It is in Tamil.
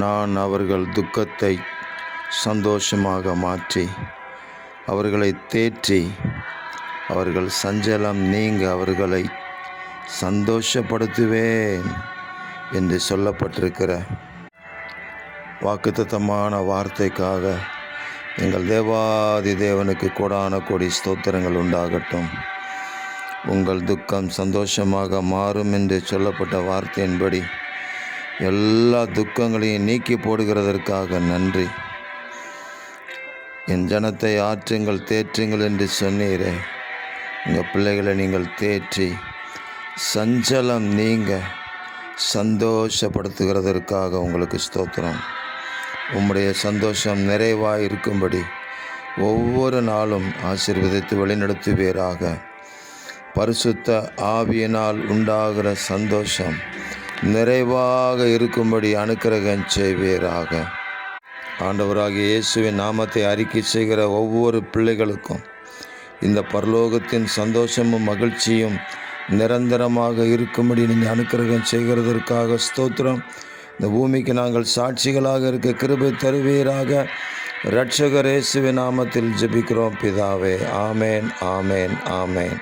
நான் அவர்கள் துக்கத்தை சந்தோஷமாக மாற்றி அவர்களை தேற்றி அவர்கள் சஞ்சலம் நீங்க அவர்களை சந்தோஷப்படுத்துவேன் என்று சொல்லப்பட்டிருக்கிற வாக்குத்தத்தமான வார்த்தைக்காக எங்கள் தேவாதி தேவனுக்கு கோடான கோடி ஸ்தோத்திரங்கள் உண்டாகட்டும். உங்கள் துக்கம் சந்தோஷமாக மாறும் என்று சொல்லப்பட்ட வார்த்தையின்படி எல்லா துக்கங்களையும் நீக்கி போடுகிறதற்காக நன்றி. என் ஜனத்தை ஆற்றுங்கள் தேற்றுங்கள் என்று சொன்னீரே, உங்கள் பிள்ளைகளை நீங்கள் தேற்றி சஞ்சலம் நீங்க சந்தோஷப்படுத்துகிறதற்காக உங்களுக்கு ஸ்தோத்திரம். உம்முடைய சந்தோஷம் நிறைவாக இருக்கும்படி ஒவ்வொரு நாளும் ஆசீர்வதித்து வழிநடத்துவீராக. பரிசுத்த ஆவியினால் உண்டாகிற சந்தோஷம் நிறைவாக இருக்கும்படி அனுக்கிரகம் செய்வீராக. ஆண்டவராகிய இயேசுவின் நாமத்தை அறிக்கை செய்கிற ஒவ்வொரு பிள்ளைகளுக்கும் இந்த பரலோகத்தின் சந்தோஷமும் மகிழ்ச்சியும் நிரந்தரமாக இருக்கும்படி நீங்கள் அனுக்கிரகம் செய்கிறதற்காக ஸ்தோத்திரம். இந்த பூமிக்கு நாங்கள் சாட்சிகளாக இருக்க கிருபை தருவீராக. இரட்சகர் இயேசுவின் நாமத்தில் ஜெபிக்கிறோம் பிதாவே. ஆமேன், ஆமேன், ஆமேன்.